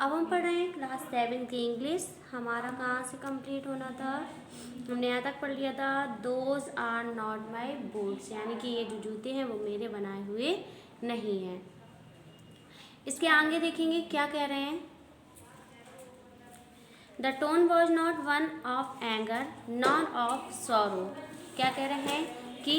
अब हम पढ़ रहे हैं क्लास 7 की इंग्लिश। हमारा कहाँ से कंप्लीट होना था? हमने यहाँ तक पढ़ लिया था those are not my boots, यानी कि ये जो जूते हैं वो मेरे बनाए हुए नहीं हैं। इसके आगे देखेंगे क्या कह रहे हैं। The tone was not one of anger none of sorrow. क्या कह रहे हैं कि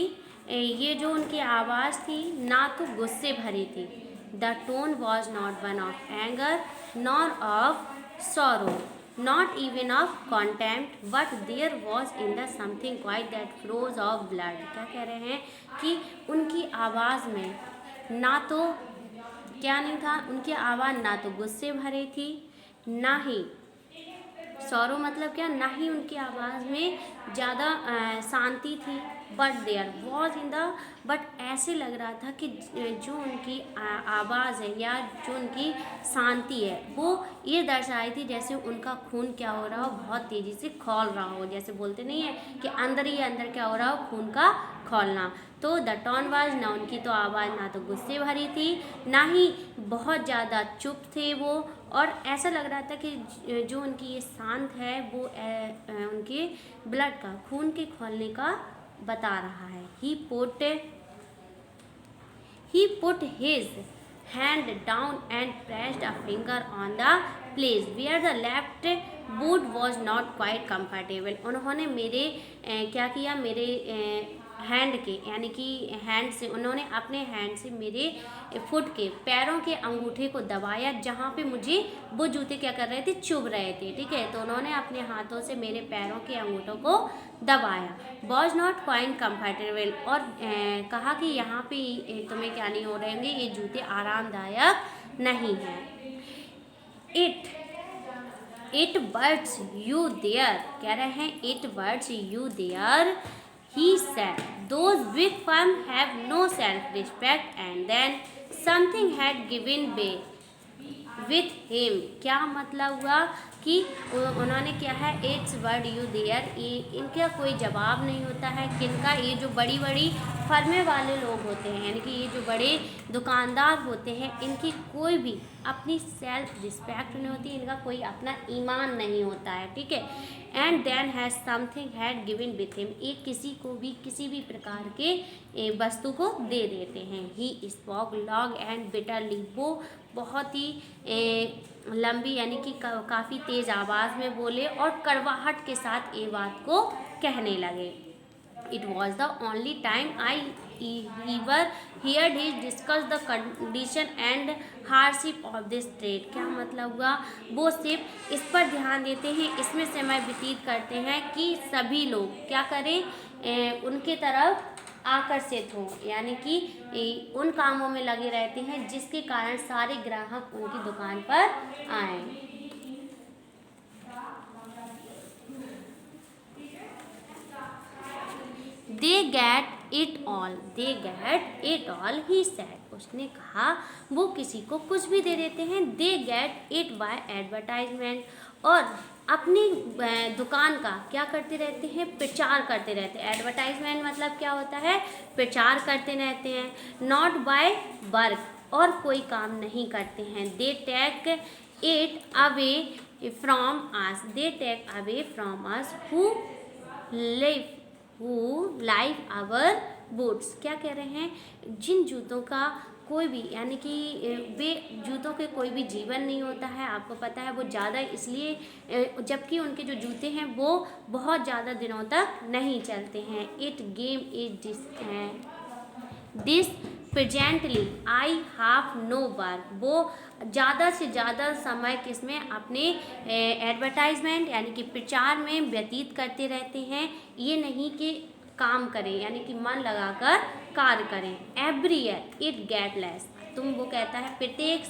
ये जो उनकी आवाज़ थी ना तो गुस्से भरी थी। The tone was not one of anger none of sorrow not even of contempt but there was in the something quite that flows of blood. क्या कह रहे हैं कि उनकी आवाज़ में ना तो क्या नहीं था, उनकी आवाज़ ना तो गुस्से भरी थी ना ही सौरो मतलब क्या, ना ही उनकी आवाज़ में ज़्यादा शांति थी। But there was in the but ऐसे लग रहा था कि जो उनकी आवाज़ है या जो उनकी शांति है वो ये दर्शाई थी जैसे उनका खून क्या हो रहा हो, बहुत तेज़ी से खौल रहा हो। जैसे बोलते नहीं है कि अंदर ही अंदर क्या हो रहा हो, खून का खौलना। तो द टोन वाज ना, उनकी तो आवाज़ ना तो गुस्से भरी थी ना ही बहुत ज़्यादा चुप थे वो, और ऐसा लग रहा था कि जो उनकी ये शांत है वो उनके ब्लड का, खून के खौलने का बता रहा है। He put his hand down and pressed a finger on the place where the left boot was not quite comfortable. उन्होंने मेरे क्या किया, मेरे हैंड के यानी कि हैंड से, उन्होंने अपने हैंड से मेरे फुट के पैरों के अंगूठे को दबाया जहाँ पे मुझे वो जूते क्या कर रहे थे, चुभ रहे थे। ठीक है, तो उन्होंने अपने हाथों से मेरे पैरों के अंगूठों को दबाया। वॉज नॉट क्वाइट कंफर्टेबल, और कहा कि यहाँ पे तुम्हें क्या नहीं हो रहे होंगे, ये जूते आरामदायक नहीं हैं। इट बर्ड्स यू देयर, कह रहे हैं it birds you there. He said, those big firms have no self-respect, and then something had given way with him. क्या मतलब हुआ कि उन्होंने क्या है, इट्स वर्ड यू देयर, इनका कोई जवाब नहीं होता है। किनका? ये जो बड़ी बड़ी फर्में वाले लोग होते हैं, यानी कि ये जो बड़े दुकानदार होते हैं, इनकी कोई भी अपनी सेल्फ रिस्पेक्ट नहीं होती, इनका कोई अपना ईमान नहीं होता है। ठीक है, and then has something had given with him, एक किसी को भी किसी भी प्रकार के वस्तु को दे देते हैं। ही स्पोक लॉन्ग एंड बिटरली, वो बहुत ही लंबी यानी कि काफ़ी तेज़ आवाज़ में बोले और कड़वाहट के साथ ये बात को कहने लगे। It was the only time I ever heard he discuss the condition and hardship of this trade। क्या मतलब हुआ, वो सिर्फ इस पर ध्यान देते हैं, इसमें समय व्यतीत करते हैं कि सभी लोग क्या करें, उनके तरफ आकर्षित हों, यानी कि उन कामों में लगे रहते हैं जिसके कारण सारे ग्राहक उनकी दुकान पर आएं। They get it all, he said। उसने कहा वो किसी को कुछ भी दे देते हैं। They get it by advertisement, और अपनी दुकान का क्या करते रहते हैं, प्रचार करते रहते हैं। एडवर्टाइजमेंट मतलब क्या होता है, प्रचार करते रहते हैं। नॉट बाय वर्क, और कोई काम नहीं करते हैं। They take it away from us who live our boots। क्या कह रहे हैं, जिन जूतों का कोई भी यानी कि वे जूतों के कोई भी जीवन नहीं होता है, आपको पता है वो ज़्यादा इसलिए जबकि उनके जो जूते हैं वो बहुत ज़्यादा दिनों तक नहीं चलते हैं। It game is this presently I have no work, वो ज़्यादा से ज़्यादा समय किसमें, अपने एडवर्टाइजमेंट यानी कि प्रचार में व्यतीत करते रहते हैं। ये नहीं कि काम करें यानी कि मन लगाकर कार्य करें। Every year it get less, वो कहता है प्रत्येक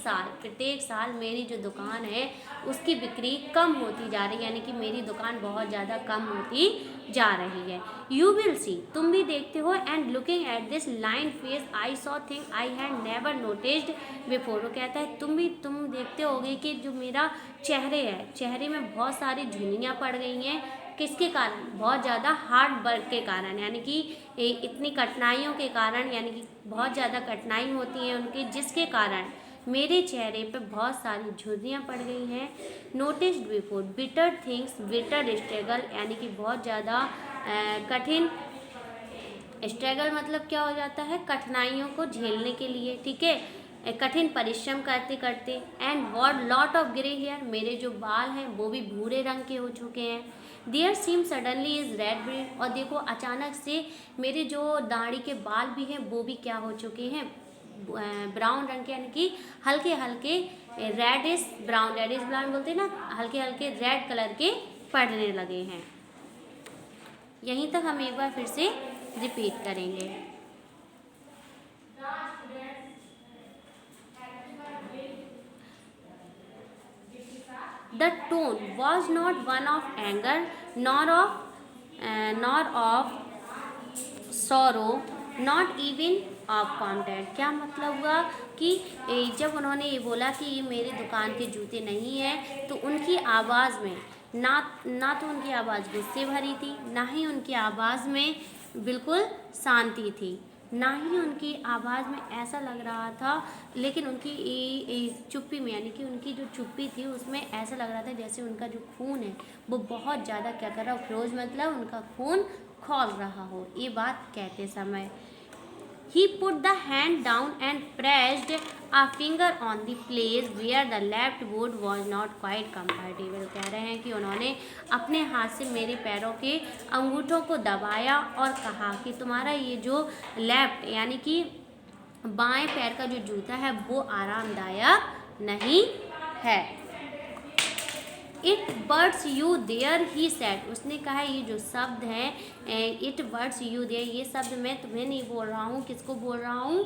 साल मेरी जो दुकान है उसकी बिक्री कम होती जा रही है, यानी कि मेरी दुकान बहुत ज़्यादा कम होती जा रही है। यू विल सी, तुम भी देखते हो। And looking at this line face I saw thing I had never noticed before. वो कहता है तुम देखते होगे कि जो मेरा चेहरे में बहुत सारी झुर्रियाँ पड़ गई हैं। किसके कारण, बहुत ज़्यादा हार्ड वर्क के कारण, यानी कि इतनी कठिनाइयों के कारण, यानी कि बहुत ज़्यादा कठिनाई होती है उनकी, जिसके कारण मेरे चेहरे पे बहुत सारी झुर्रियाँ पड़ गई हैं। Noticed before bitter things, bitter struggle यानी कि बहुत ज़्यादा कठिन, स्ट्रगल मतलब क्या हो जाता है, कठिनाइयों को झेलने के लिए, ठीक है, कठिन परिश्रम करते करते। And what lot of grey hair, मेरे जो बाल हैं वो भी भूरे रंग के हो चुके हैं। There seem suddenly is red bread, और देखो अचानक से मेरे जो दाढ़ी के बाल भी हैं वो भी क्या हो चुके हैं, ब्राउन रंग के, यानी कि हल्के हल्के रेडिश ब्राउन, रेडिश ब्राउन बोलते हैं ना, हल्के हल्के रेड कलर के पड़ने लगे हैं। यहीं तक हम एक बार फिर से रिपीट करेंगे। The tone was not one of anger nor of sorrow, not even of content। क्या मतलब हुआ कि जब उन्होंने ये बोला कि ये मेरी दुकान के जूते नहीं हैं, तो उनकी आवाज़ में ना तो उनकी आवाज़ गुस्से भरी थी, ना ही उनकी आवाज़ में बिल्कुल शांति थी, ना ही उनकी आवाज़ में ऐसा लग रहा था, लेकिन उनकी चुप्पी में, यानी कि उनकी जो चुप्पी थी उसमें ऐसा लग रहा था जैसे उनका जो खून है वो बहुत ज़्यादा क्या कर रहा हो, फ्रोज मतलब उनका खून खौल रहा हो, ये बात कहते समय। He put the hand down and pressed a finger on the place where the left boot was not quite comfortable। कह रहे हैं कि उन्होंने अपने हाथ से मेरे पैरों के अंगूठों को दबाया और कहा कि तुम्हारा ये जो लेफ्ट यानी कि बाएं पैर का जो जूता है वो आरामदायक नहीं है। It birds you there he said, उसने कहा ये जो शब्द हैं इट बर्ड्स यू देयर, ये शब्द मैं तुम्हें नहीं बोल रहा हूँ, किसको बोल रहा हूँ,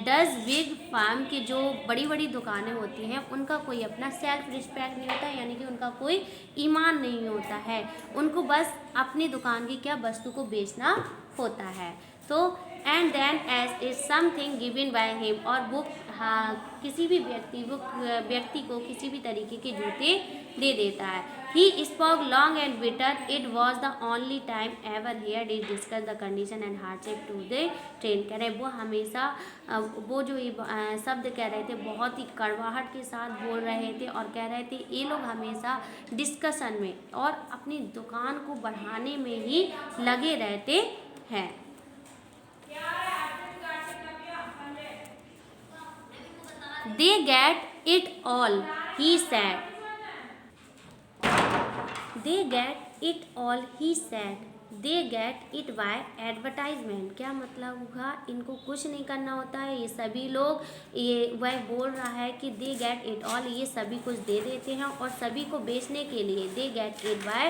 डज बिग फार्म की जो बड़ी बड़ी दुकानें होती हैं उनका कोई अपना सेल्फ रिस्पेक्ट नहीं होता, यानी कि उनका कोई ईमान नहीं होता है, उनको बस अपनी दुकान की क्या वस्तु को बेचना होता है। तो and then as is something given by him, और वो हाँ किसी भी व्यक्ति को किसी भी तरीके के जूते दे देता है। He spoke long and bitter, it was the only time ever here did discuss the condition and hardship to the train. कह रहे वो हमेशा वो जो शब्द कह रहे थे बहुत ही कड़वाहट के साथ बोल रहे थे, और कह रहे थे ये लोग हमेशा डिस्कशन में और अपनी दुकान को बढ़ाने में ही लगे रहते हैं। They get it all, he said. They get it all, he said. They get it by advertisement। क्या मतलब हुआ, इनको कुछ नहीं करना होता है, ये सभी लोग, ये वह बोल रहा है कि they get it all, ये सभी कुछ दे देते हैं और सभी को बेचने के लिए they get it by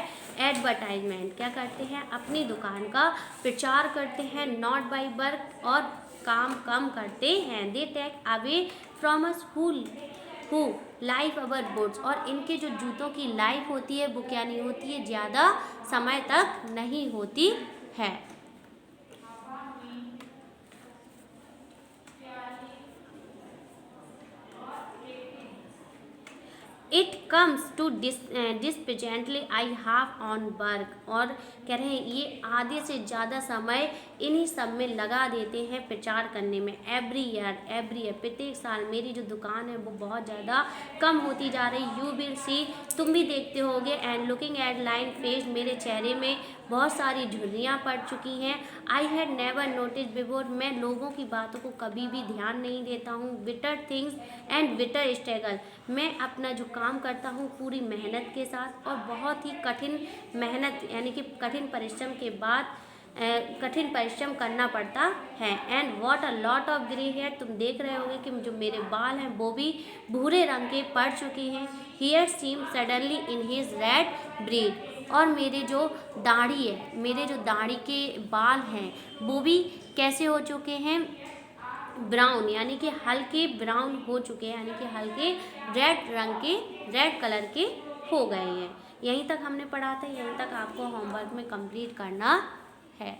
advertisement क्या करते हैं, अपनी दुकान का प्रचार करते हैं, not by work, और काम कम करते हैं। They take away from us who life our boats, और इनके जो जूतों की लाइफ होती है वो क्या नहीं होती है, ज़्यादा समय तक नहीं होती है। It comes to dispassionately I half on work, और कह रहे हैं ये आधे से ज़्यादा समय इन्हीं सब में लगा देते हैं प्रचार करने में। एवरी ईयर प्रत्येक साल मेरी जो दुकान है वो बहुत ज़्यादा कम होती जा रही। यू विल सी, तुम भी देखते होगे। And looking at line face, मेरे चेहरे में बहुत सारी झुर्रियाँ पड़ चुकी हैं। I had never notice before, मैं लोगों की बातों को कभी भी ध्यान नहीं देता हूँ। Bitter things and bitter struggle, मैं अपना जो काम करता हूँ पूरी मेहनत के साथ और बहुत ही कठिन मेहनत यानी कि कठिन परिश्रम के बाद कठिन परिश्रम करना पड़ता है। And what a lot of grey hair, तुम देख रहे होगे कि जो मेरे बाल हैं वो भी भूरे रंग के पड़ चुके हैं। Hair seem suddenly in his red breed, और मेरे जो दाढ़ी है, मेरे जो दाढ़ी के बाल हैं वो भी कैसे हो चुके हैं, ब्राउन, यानी कि हल्के ब्राउन हो चुके हैं, यानी कि हल्के रेड रंग के, रेड कलर के हो गए हैं। यहीं तक हमने पढ़ा था, यहीं तक आपको होमवर्क में कंप्लीट करना है।